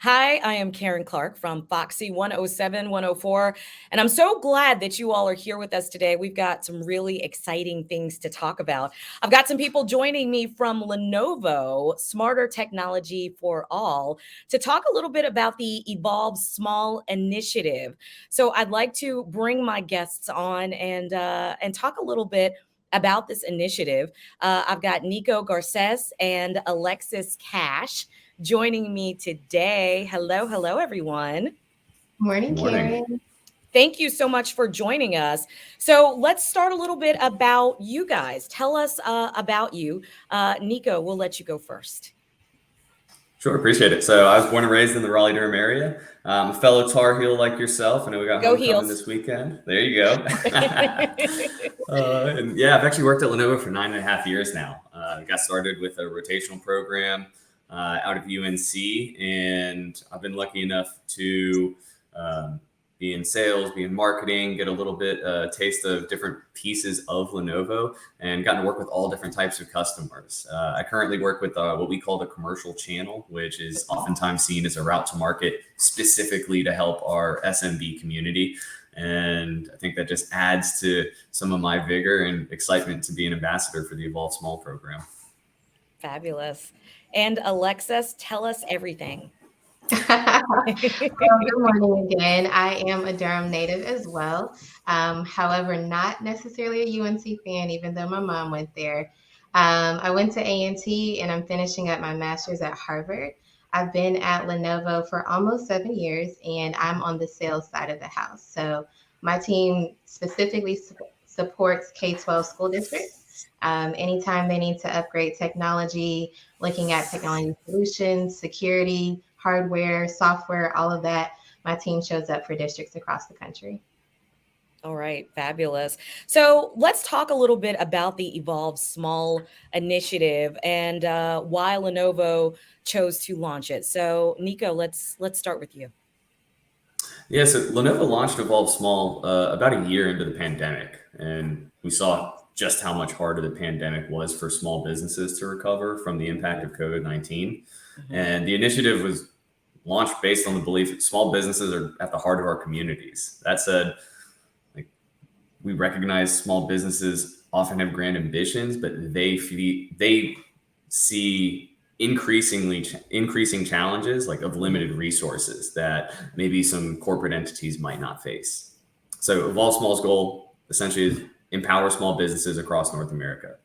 Hi, I am Karen Clark from Foxy 107, 104, and I'm so glad that you all are here with us today. We've got some really exciting things to talk about. I've got some people joining me from Lenovo, Smarter Technology for All, to talk a little bit about the Evolve Small initiative. So I'd like to bring my guests on and talk a little bit about this initiative. I've got Nico Garces and Alexis Cash joining me today. Hello, hello, everyone. Morning, Morning. Karen. Thank you so much for joining us. So let's start a little bit about you guys. Tell us about you. Nico, we'll let you go first. Sure, appreciate it. So I was born and raised in the Raleigh-Durham area. I'm a fellow Tar Heel like yourself. I know we got Go homecoming Heels. this weekend. There you go. And yeah, I've actually worked at Lenovo for 9.5 years now. Got started with a rotational program out of UNC, and I've been lucky enough to be in sales, be in marketing, get a little bit taste of different pieces of Lenovo, and gotten to work with all different types of customers. I currently work with what we call the commercial channel, which is oftentimes seen as a route to market specifically to help our SMB community. And I think that just adds to some of my vigor and excitement to be an ambassador for the Evolve Small program. Fabulous. And Alexis, tell us everything. Good morning again. I am a Durham native as well. However, not necessarily a UNC fan, even though my mom went there. I went to A&T and I'm finishing up my master's at Harvard. I've been at Lenovo for almost 7 years and I'm on the sales side of the house. So my team specifically supports K-12 school districts. Anytime they need to upgrade technology, looking at technology solutions, security, hardware, software, all of that, my team shows up for districts across the country. All right, fabulous. So let's talk a little bit about the Evolve Small initiative and why Lenovo chose to launch it. So Nico, let's start with you. Yeah, so Lenovo launched Evolve Small about a year into the pandemic, and we saw just how much harder the pandemic was for small businesses to recover from the impact of COVID-19. Mhm. And the initiative was launched based on the belief that small businesses are at the heart of our communities. That said, like, we recognize small businesses often have grand ambitions, but they see increasing challenges like of limited resources that maybe some corporate entities might not face. So Evolve Small's goal essentially is empower small businesses across North America,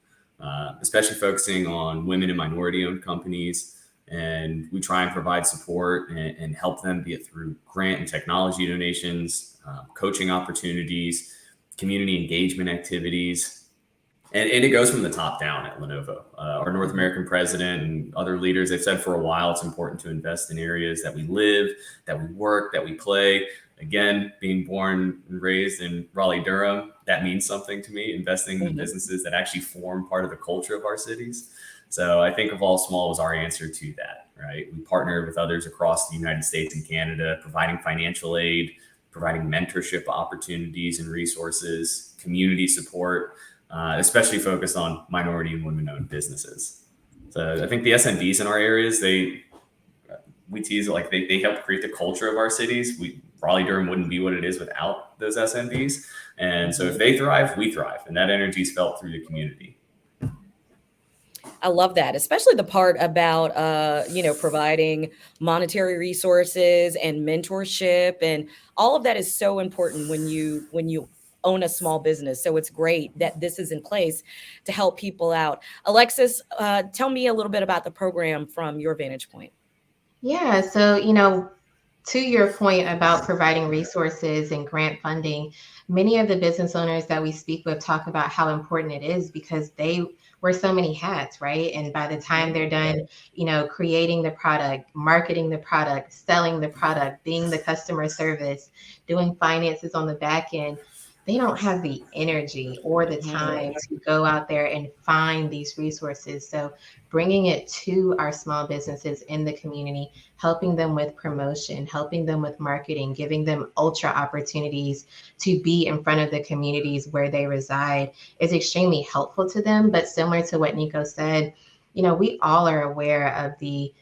especially focusing on women and minority-owned companies. And we try and provide support and help them, be it through grant and technology donations, coaching opportunities, community engagement activities. And it goes from the top down at Lenovo. Our North American president and other leaders, they've said for a while it's important to invest in areas that we live, that we work, that we play. Again, being born and raised in Raleigh-Durham, that means something to me, investing in businesses that actually form part of the culture of our cities. So I think Evolve Small was our answer to that, right? We partnered with others across the United States and Canada, providing financial aid, providing mentorship opportunities and resources, community support, especially focused on minority and women-owned businesses. So I think the SMBs in our areas, we tease it like they help create the culture of our cities. Raleigh-Durham wouldn't be what it is without those SMBs. And so if they thrive, we thrive. And that energy is felt through the community. I love that, especially the part about providing monetary resources and mentorship, and all of that is so important when you own a small business. So it's great that this is in place to help people out. Alexis, tell me a little bit about the program from your vantage point. Yeah, so, to your point about providing resources and grant funding, many of the business owners that we speak with talk about how important it is because they wear so many hats, right? And by the time they're done, creating the product, marketing the product, selling the product, being the customer service, doing finances on the back end, they don't have the energy or the time to go out there and find these resources. So bringing it to our small businesses in the community, helping them with promotion, helping them with marketing, giving them ultra opportunities to be in front of the communities where they reside is extremely helpful to them. But similar to what Nico said, we all are aware of the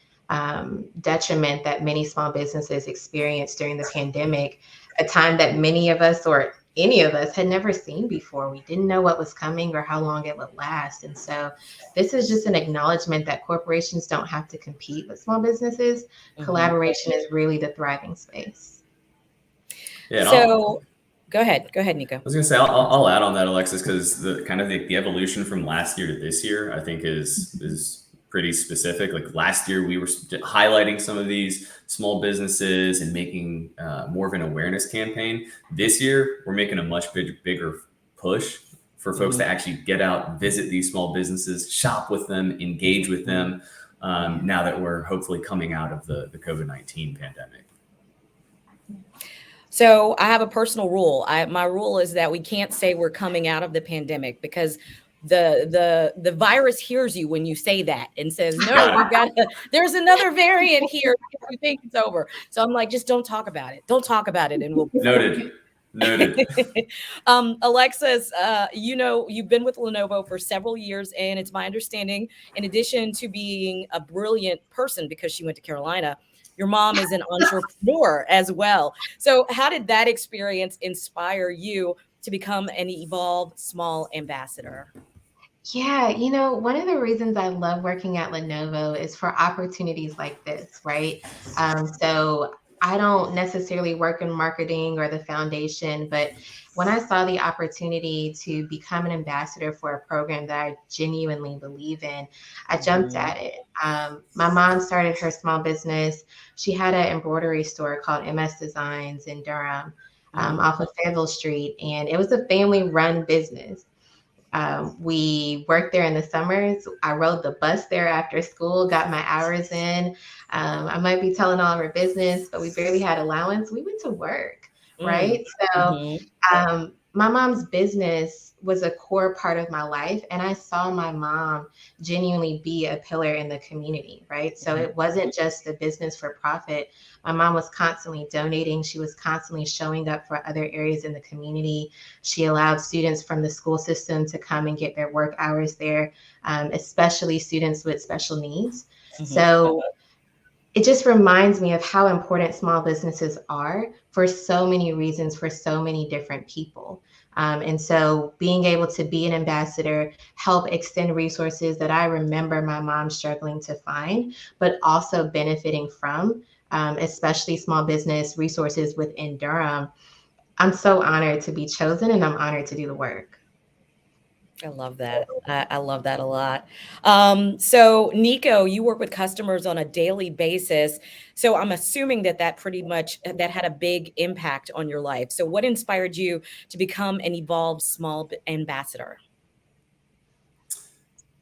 detriment that many small businesses experienced during the pandemic, a time that many of us or any of us had never seen before. We didn't know what was coming or how long it would last. And so this is just an acknowledgement that corporations don't have to compete with small businesses. Collaboration is really the thriving space. Yeah, so go ahead, Nico. I was going to say, I'll add on that, Alexis, because the evolution from last year to this year, I think is pretty specific. Like last year, we were highlighting some of these small businesses and making more of an awareness campaign. This year, we're making a much bigger push for folks to actually get out, visit these small businesses, shop with them, engage with them. Now that we're hopefully coming out of the COVID-19 pandemic. So I have a personal rule. My rule is that we can't say we're coming out of the pandemic, because the virus hears you when you say that and says, no, we've got there's another variant here. We think it's over. So I'm like, just don't talk about it. Don't talk about it. And we'll Noted. Alexis, you've been with Lenovo for several years, and it's my understanding, in addition to being a brilliant person because she went to Carolina, your mom is an entrepreneur as well. So how did that experience inspire you to become an Evolve Small ambassador? Yeah, one of the reasons I love working at Lenovo is for opportunities like this, right? So I don't necessarily work in marketing or the foundation, but when I saw the opportunity to become an ambassador for a program that I genuinely believe in, I jumped at it. My mom started her small business. She had an embroidery store called MS Designs in Durham, off of Fayetteville Street, and it was a family-run business. We worked there in the summers. I rode the bus there after school, got my hours in. I might be telling all of our business, but we barely had allowance. We went to work, right? So my mom's business was a core part of my life. And I saw my mom genuinely be a pillar in the community, right? So it wasn't just a business for profit. My mom was constantly donating. She was constantly showing up for other areas in the community. She allowed students from the school system to come and get their work hours there, especially students with special needs. So it just reminds me of how important small businesses are for so many reasons, for so many different people. And so being able to be an ambassador, help extend resources that I remember my mom struggling to find, but also benefiting from, especially small business resources within Durham. I'm so honored to be chosen, and I'm honored to do the work. I love that. I love that a lot. So Nico, you work with customers on a daily basis. So I'm assuming that pretty much that had a big impact on your life. So what inspired you to become an Evolve Small ambassador?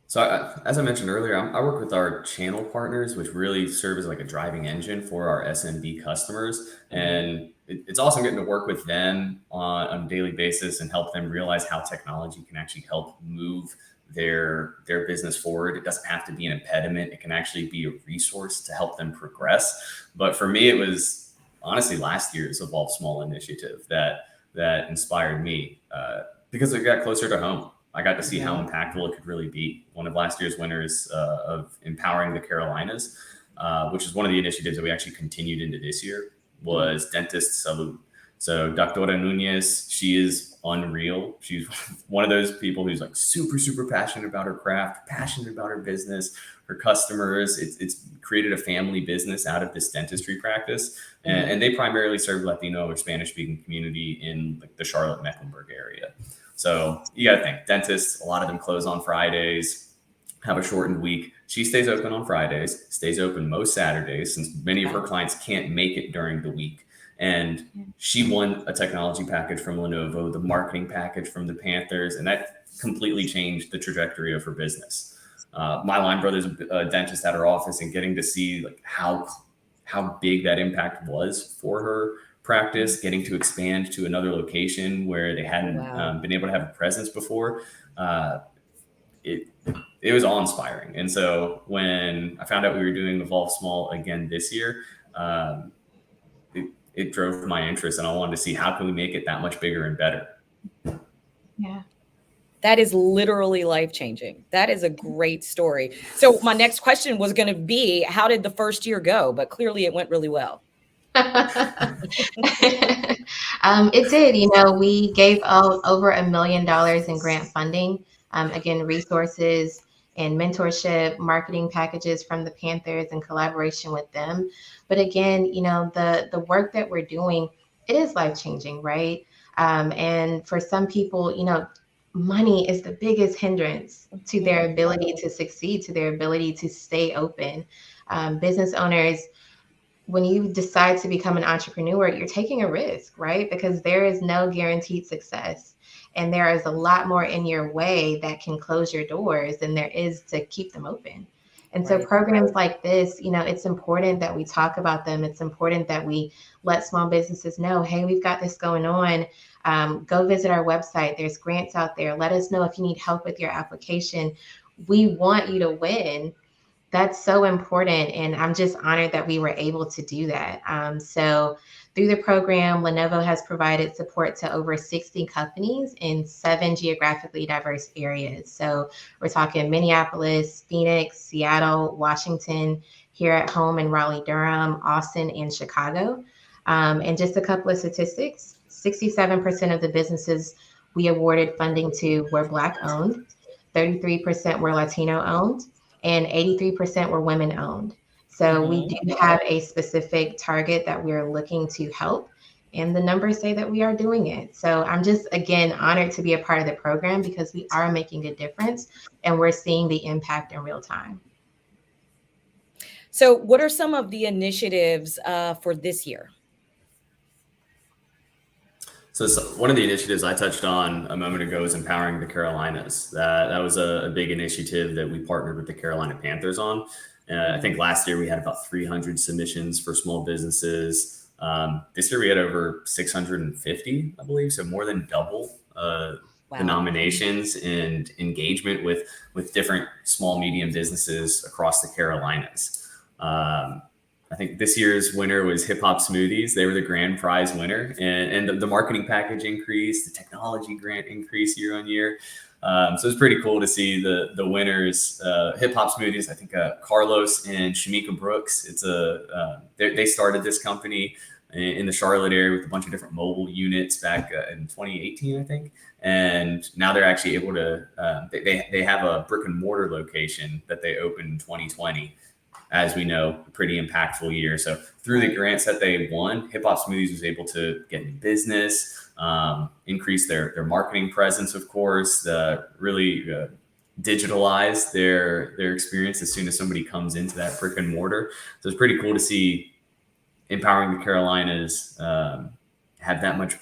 So as I mentioned earlier, I work with our channel partners, which really serve as like a driving engine for our SMB customers. And it's awesome getting to work with them on a daily basis and help them realize how technology can actually help move their business forward. It doesn't have to be an impediment. It can actually be a resource to help them progress. But for me, it was honestly last year's Evolve Small initiative that inspired me because it got closer to home. I got to see how impactful it could really be. One of last year's winners of Empowering the Carolinas, which is one of the initiatives that we actually continued into this year, was Dentist Salud. So Dr. Nunez, she is unreal. She's one of those people who's like super, super passionate about her craft, passionate about her business, her customers. It's created a family business out of this dentistry practice. And they primarily serve Latino or Spanish speaking community in like the Charlotte, Mecklenburg area. So you got to think, dentists, a lot of them close on Fridays, have a shortened week. She stays open on Fridays, stays open most Saturdays, since many of her clients can't make it during the week. And she won a technology package from Lenovo, the marketing package from the Panthers, and that completely changed the trajectory of her business. My line brother's a dentist at her office, and getting to see like how big that impact was for her practice, getting to expand to another location where they hadn't been able to have a presence before. It was awe-inspiring. And so when I found out we were doing Evolve Small again this year, it drove my interest, and I wanted to see how can we make it that much bigger and better. Yeah. That is literally life-changing. That is a great story. So my next question was going to be, how did the first year go? But clearly it went really well. It did. We gave out over $1 million in grant funding. Again, resources and mentorship, marketing packages from the Panthers in collaboration with them. But again, the work that we're doing, it is life changing, right? And for some people, money is the biggest hindrance to their ability to succeed, to their ability to stay open. Business owners, when you decide to become an entrepreneur, you're taking a risk, right? Because there is no guaranteed success. And there is a lot more in your way that can close your doors than there is to keep them open. And so programs like this, it's important that we talk about them. It's important that we let small businesses know, hey, we've got this going on. Go visit our website. There's grants out there. Let us know if you need help with your application. We want you to win. That's so important. And I'm just honored that we were able to do that. So through the program, Lenovo has provided support to over 60 companies in 7 geographically diverse areas. So we're talking Minneapolis, Phoenix, Seattle, Washington, here at home in Raleigh, Durham, Austin, and Chicago. And just a couple of statistics, 67% of the businesses we awarded funding to were Black owned, 33% were Latino owned, and 83% were women owned. So we do have a specific target that we're looking to help, and the numbers say that we are doing it. So I'm just, again, honored to be a part of the program because we are making a difference and we're seeing the impact in real time. So what are some of the initiatives for this year? So one of the initiatives I touched on a moment ago is empowering the Carolinas. That was a big initiative that we partnered with the Carolina Panthers on. I think last year we had about 300 submissions for small businesses. This year we had over 650, I believe, so more than double the nominations and engagement with different small, medium businesses across the Carolinas. I think this year's winner was Hip Hop Smoothies. They were the grand prize winner, and the marketing package increased, the technology grant increased year on year. So it's pretty cool to see the winners. Hip Hop Smoothies, I think Carlos and Shamika Brooks. They started this company in the Charlotte area with a bunch of different mobile units back in 2018, I think. And now they're actually able to. They have a brick and mortar location that they opened in 2020. As we know, a pretty impactful year. So through the grants that they won, Hip Hop Smoothies was able to get in business, increase their marketing presence, of course, really digitalize their experience as soon as somebody comes into that brick and mortar. So it's pretty cool to see empowering the Carolinas have that much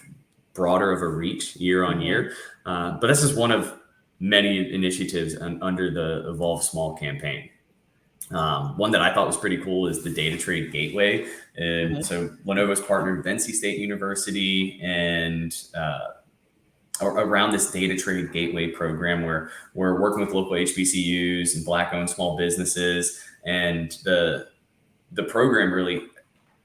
broader of a reach year on year. But this is one of many initiatives under the Evolve Small campaign. One that I thought was pretty cool is the Data Trade Gateway. And so Lenovo's partnered with NC State University and around this Data Trade Gateway program where we're working with local HBCUs and Black-owned small businesses. And the program really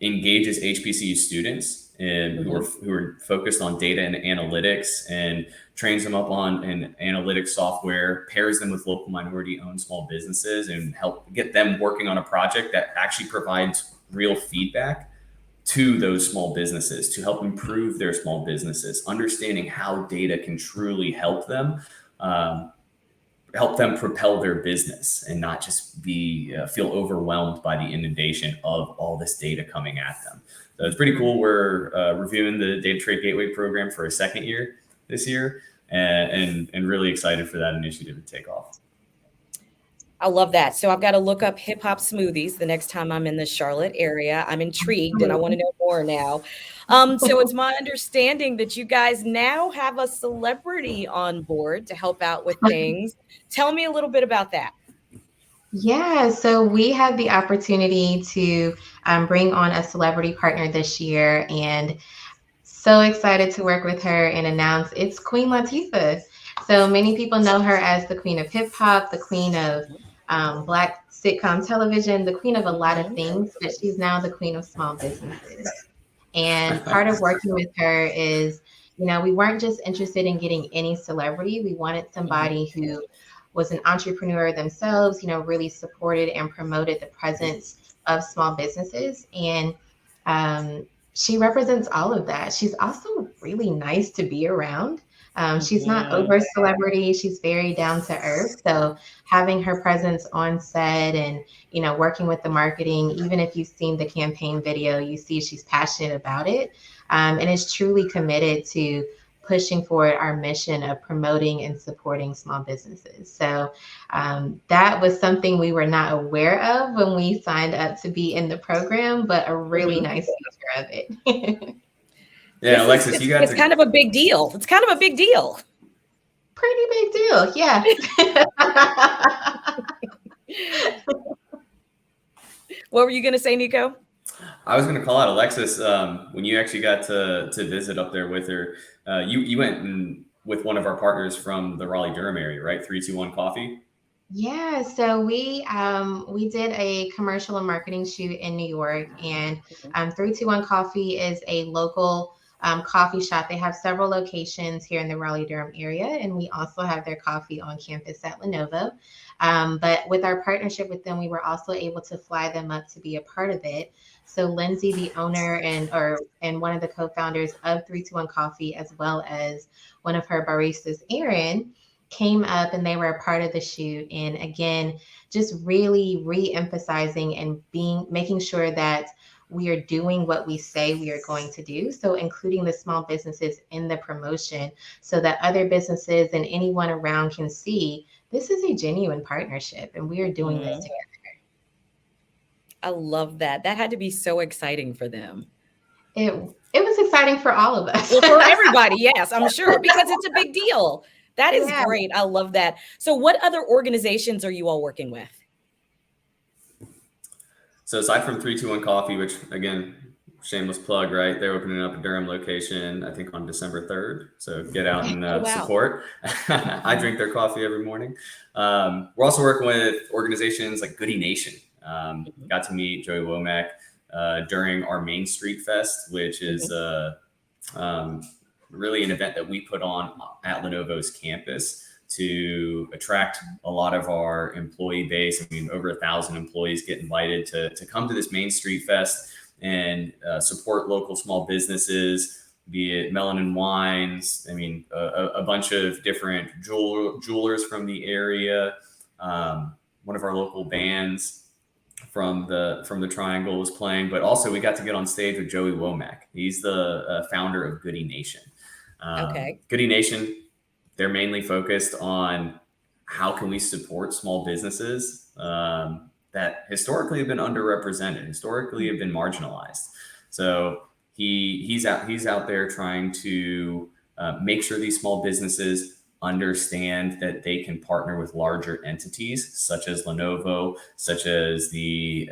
engages HBCU students and who are focused on data and analytics and trains them up on an analytics software, pairs them with local minority-owned small businesses, and help get them working on a project that actually provides real feedback to those small businesses to help improve their small businesses, understanding how data can truly help them propel their business and not just feel overwhelmed by the inundation of all this data coming at them. So it's pretty cool. We're reviewing the Data Trade Gateway program for a second year this year, and really excited for that initiative to take off. I love that. So I've got to look up Hip Hop Smoothies the next time I'm in the Charlotte area. I'm intrigued and I want to know more now. So it's my understanding that you guys now have a celebrity on board to help out with things. Tell me a little bit about that. Yeah, so we had the opportunity to bring on a celebrity partner this year, and so excited to work with her and announce it's Queen Latifah. So many people know her as the Queen of Hip Hop, the Queen of Black sitcom television, the Queen of a lot of things, but she's now the Queen of small businesses. And part of working with her is, You know, we weren't just interested in getting any celebrity. We wanted somebody who was an entrepreneur themselves, you know, really supported and promoted the presence of small businesses. And she represents all of that. She's also really nice to be around. She's not over celebrity. She's very down to earth. So having her presence on set and, you know, working with the marketing, even if you've seen the campaign video, you see she's passionate about it, and is truly committed to pushing forward our mission of promoting and supporting small businesses. So that was something we were not aware of when we signed up to be in the program, but a really nice feature of it. Yeah, Alexis, you got it's kind of a big deal. It's kind of a big deal. Pretty big deal, yeah. What were you going to say, Nico? I was going to call out Alexis when you actually got to visit up there with her. You went with one of our partners from the Raleigh-Durham area, right? 321 Coffee. Yeah, so we did a commercial and marketing shoot in New York, and 321 Coffee is a local coffee shop. They have several locations here in the Raleigh-Durham area, and we also have their coffee on campus at Lenovo. But with our partnership with them, we were also able to fly them up to be a part of it. So Lindsay, the owner and one of the co-founders of 321 Coffee, as well as one of her baristas, Erin, came up and they were a part of the shoot. And again, just really re-emphasizing and making sure that we are doing what we say we are going to do. So including the small businesses in the promotion so that other businesses and anyone around can see this is a genuine partnership and we are doing this together. I love that. That had to be so exciting for them. It was exciting for all of us. Well, for everybody, yes, I'm sure, because it's a big deal. That is great. I love that. So what other organizations are you all working with? So aside from 321 Coffee, which again, shameless plug, right? They're opening up a Durham location, I think on December 3rd. So get out and support. I drink their coffee every morning. We're also working with organizations like Goody Nation. Got to meet Joey Womack during our Main Street Fest, which is really an event that we put on at Lenovo's campus to attract a lot of our employee base. I mean, over 1,000 employees get invited to come to this Main Street Fest and support local small businesses, be it Melanin Wines. I mean, a bunch of different jewelers from the area. One of our local bands from the Triangle was playing, but also we got to get on stage with Joey Womack. He's the founder of Goody Nation. Goody Nation, they're mainly focused on how can we support small businesses that historically have been underrepresented, historically have been marginalized. So he's out there trying to make sure these small businesses understand that they can partner with larger entities such as Lenovo, such as the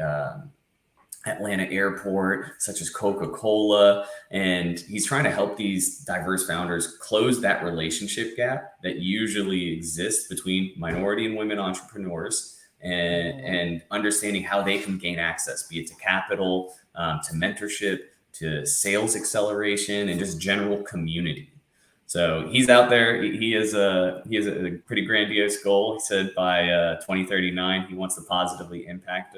Atlanta airport, such as Coca-Cola. And he's trying to help these diverse founders close that relationship gap that usually exists between minority and women entrepreneurs and understanding how they can gain access, be it to capital, to mentorship, to sales acceleration, and just general community. So he's out there. He has a pretty grandiose goal. He said by 2039, he wants to positively impact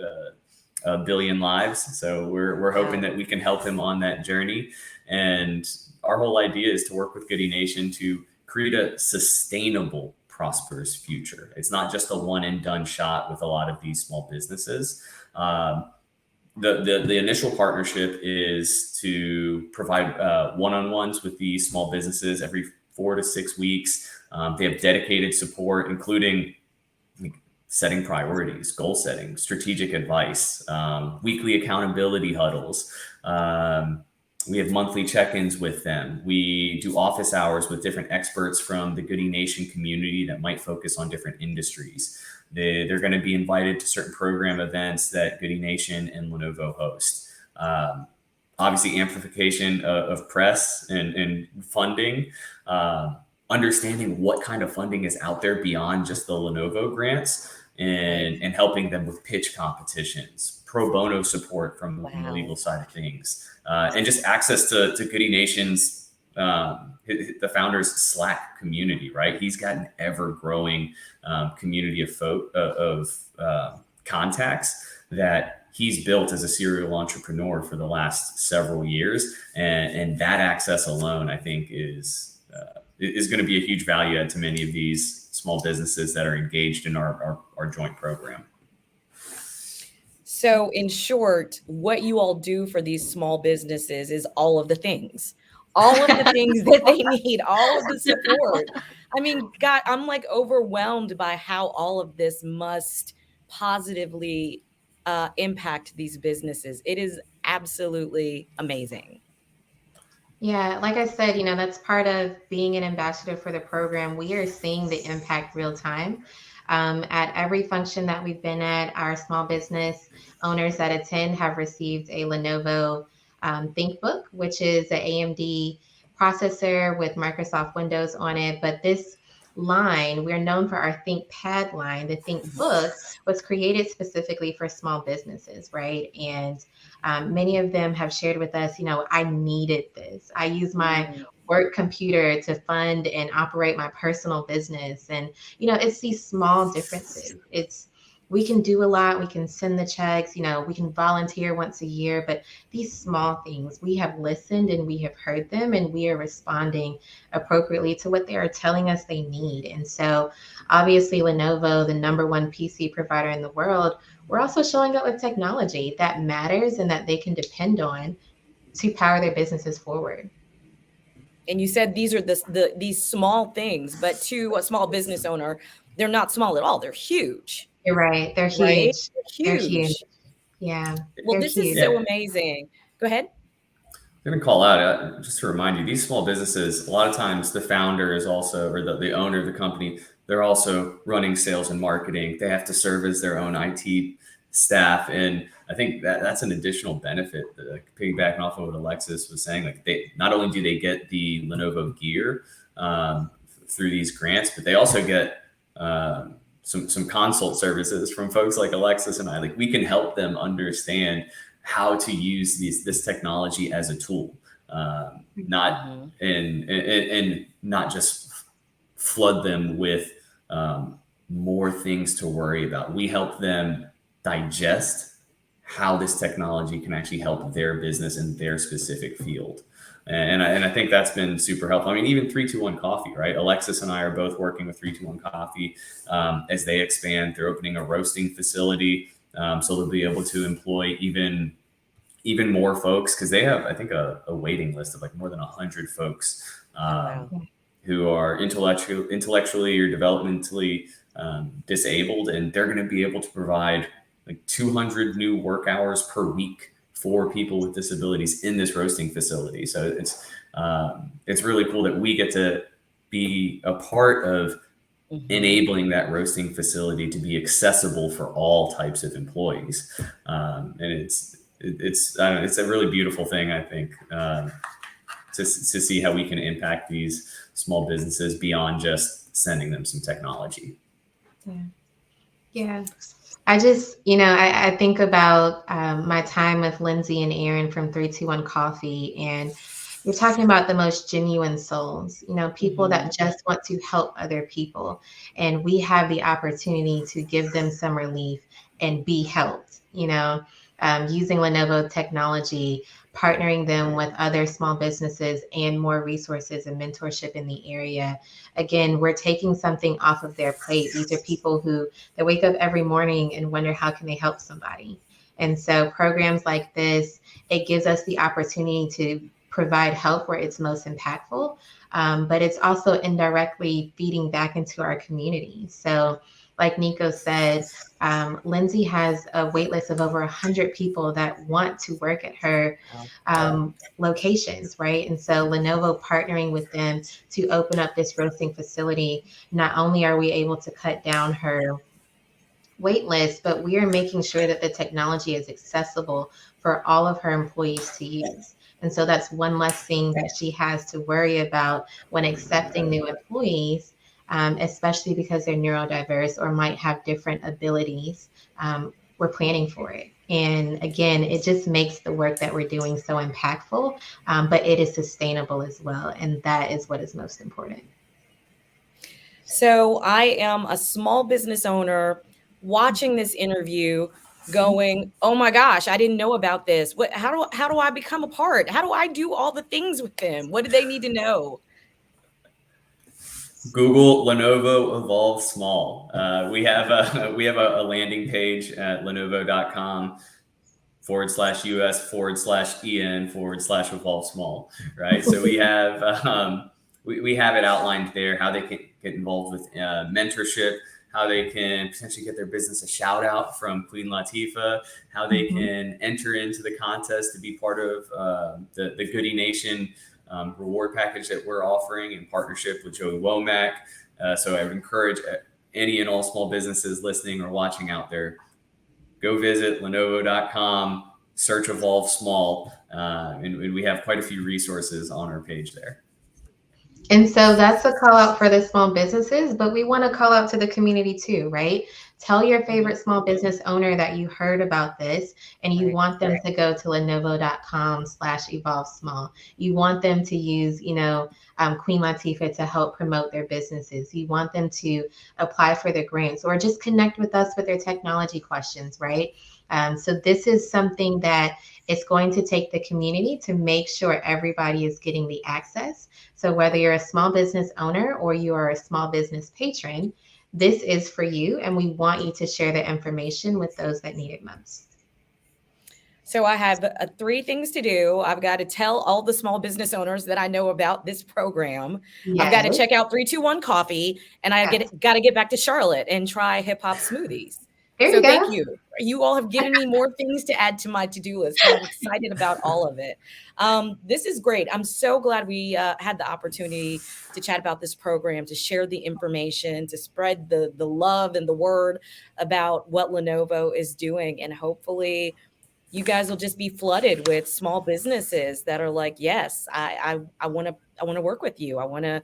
a billion lives. So we're hoping that we can help him on that journey. And our whole idea is to work with Goody Nation to create a sustainable, prosperous future. It's not just a one and done shot with a lot of these small businesses. The initial partnership is to provide one-on-ones with these small businesses every 4 to 6 weeks. They have dedicated support, including setting priorities, goal setting, strategic advice, weekly accountability huddles. We have monthly check-ins with them. We do office hours with different experts from the Goody Nation community that might focus on different industries. They're going to be invited to certain program events that Goody Nation and Lenovo host. Obviously, amplification of press and funding, understanding what kind of funding is out there beyond just the Lenovo grants, and helping them with pitch competitions, pro bono support from the legal side of things, and just access to Goody Nation's the founder's Slack community, right? He's got an ever growing community of contacts that he's built as a serial entrepreneur for the last several years. And that access alone, I think, is going to be a huge value add to many of these small businesses that are engaged in our joint program. So in short, what you all do for these small businesses is all of the things that they need, all of the support. I mean, God, I'm like overwhelmed by how all of this must positively impact these businesses. It is absolutely amazing. Yeah, like I said, that's part of being an ambassador for the program. We are seeing the impact real time. At every function that we've been at, our small business owners that attend have received a Lenovo ThinkBook, which is an AMD processor with Microsoft Windows on it. But this line, we're known for our ThinkPad line. The ThinkBook was created specifically for small businesses, right? And many of them have shared with us, I needed this. I use my work computer to fund and operate my personal business. And, it's these small differences. We can do a lot. We can send the checks, we can volunteer once a year, but these small things, we have listened and we have heard them, and we are responding appropriately to what they are telling us they need. And so obviously Lenovo, the number one PC provider in the world, we're also showing up with technology that matters and that they can depend on to power their businesses forward. And you said these are these small things, but to a small business owner, they're not small at all. They're huge. You're right. They're huge. Right? They're huge. Yeah. Well, this is so amazing. Go ahead. I'm going to call out, just to remind you, these small businesses, a lot of times the founder is also, or the owner of the company, they're also running sales and marketing. They have to serve as their own IT staff. And I think that's an additional benefit, that, like, piggybacking off of what Alexis was saying. Like, they not only do they get the Lenovo gear through these grants, but they also get some consult services from folks like Alexis and I. Like, we can help them understand how to use this technology as a tool, not and not just flood them with more things to worry about. We help them digest how this technology can actually help their business in their specific field. And I think that's been super helpful. I mean, even 321 Coffee, right? Alexis and I are both working with 321 Coffee as they expand. They're opening a roasting facility, so they'll be able to employ even more folks, because they have, I think, a waiting list of like more than 100 folks who are intellectually or developmentally disabled, and they're going to be able to provide like 200 new work hours per week for people with disabilities in this roasting facility. So it's really cool that we get to be a part of enabling that roasting facility to be accessible for all types of employees. And it's a really beautiful thing, I think, to see how we can impact these small businesses beyond just sending them some technology. Yeah. I just, I think about my time with Lindsay and Aaron from 321 Coffee, and you're talking about the most genuine souls, people that just want to help other people. And we have the opportunity to give them some relief and be helped, using Lenovo technology, partnering them with other small businesses and more resources and mentorship in the area. Again, we're taking something off of their plate. These are people who they wake up every morning and wonder, how can they help somebody? And so programs like this, it gives us the opportunity to provide help where it's most impactful, but it's also indirectly feeding back into our community. So like Nico said, Lindsay has a wait list of over 100 people that want to work at her locations, right? And so Lenovo partnering with them to open up this roasting facility, not only are we able to cut down her wait list, but we are making sure that the technology is accessible for all of her employees to use. And so that's one less thing that she has to worry about when accepting new employees, especially because they're neurodiverse or might have different abilities. We're planning for it. And again, it just makes the work that we're doing so impactful, but it is sustainable as well. And that is what is most important. So I am a small business owner watching this interview going, oh my gosh, I didn't know about this. How do I become a part? How do I do all the things with them? What do they need to know? Google Lenovo Evolve Small. We have a landing page at lenovo.com/US/EN/Evolve Small. Right. So we have we have it outlined there how they can get involved with mentorship, how they can potentially get their business a shout out from Queen Latifah, how they can enter into the contest to be part of the Goodie Nation reward package that we're offering in partnership with Joey Womack. So I would encourage any and all small businesses listening or watching out there, go visit Lenovo.com, search Evolve Small, and we have quite a few resources on our page there. And so that's a call out for the small businesses, but we want to call out to the community too, right? Tell your favorite small business owner that you heard about this and you want them to go to lenovo.com/evolve small. You want them to use, Queen Latifah to help promote their businesses. You want them to apply for their grants or just connect with us with their technology questions, right? So this is something that it's going to take the community to make sure everybody is getting the access. So whether you're a small business owner or you are a small business patron, this is for you, and we want you to share the information with those that need it most. So I have 3 things to do. I've got to tell all the small business owners that I know about this program. I've got to check out 321 Coffee, and got to get back to Charlotte and try Hip Hop Smoothies. Thank you. You all have given me more things to add to my to-do list, but I'm excited about all of it. This is great. I'm so glad we had the opportunity to chat about this program, to share the information, to spread the love and the word about what Lenovo is doing. And hopefully you guys will just be flooded with small businesses that are like, yes, I want to work with you. I want to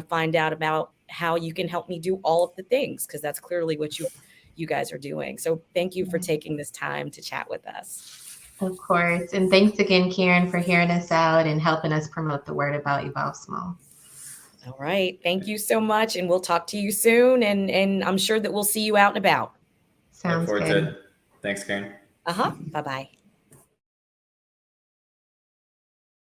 find out about how you can help me do all of the things, because that's clearly what you guys are doing. So thank you for taking this time to chat with us. Of course. And thanks again, Karen, for hearing us out and helping us promote the word about Evolve Small. All right. Thank you so much. And we'll talk to you soon. And I'm sure that we'll see you out and about. Sounds good. Thanks, Karen. Bye-bye.